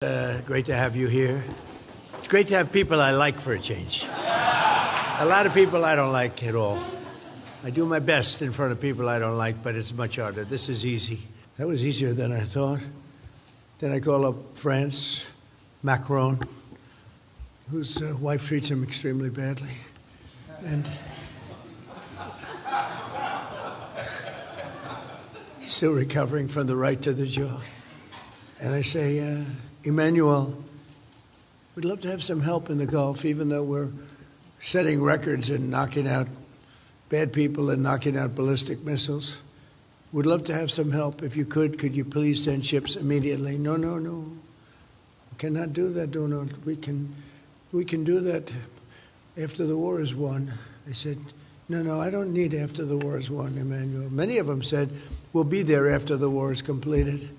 Great to have you here. It's great to have people I like for a change. A lot of people I don't like at all. I do my best in front of people I don't like, but it's much harder. This is easy. That was easier than I thought. Then I call up France, Macron, whose wife treats him extremely badly. And he's still recovering from the right to the jaw. And I say, Emmanuel, we'd love to have some help in the Gulf, even though we're setting records and knocking out bad people and knocking out ballistic missiles. We'd love to have some help. If you could you please send ships immediately? No. We cannot do that, Donald. We can do that after the war is won. I said, no, I don't need after the war is won, Emmanuel. Many of them said, we'll be there after the war is completed.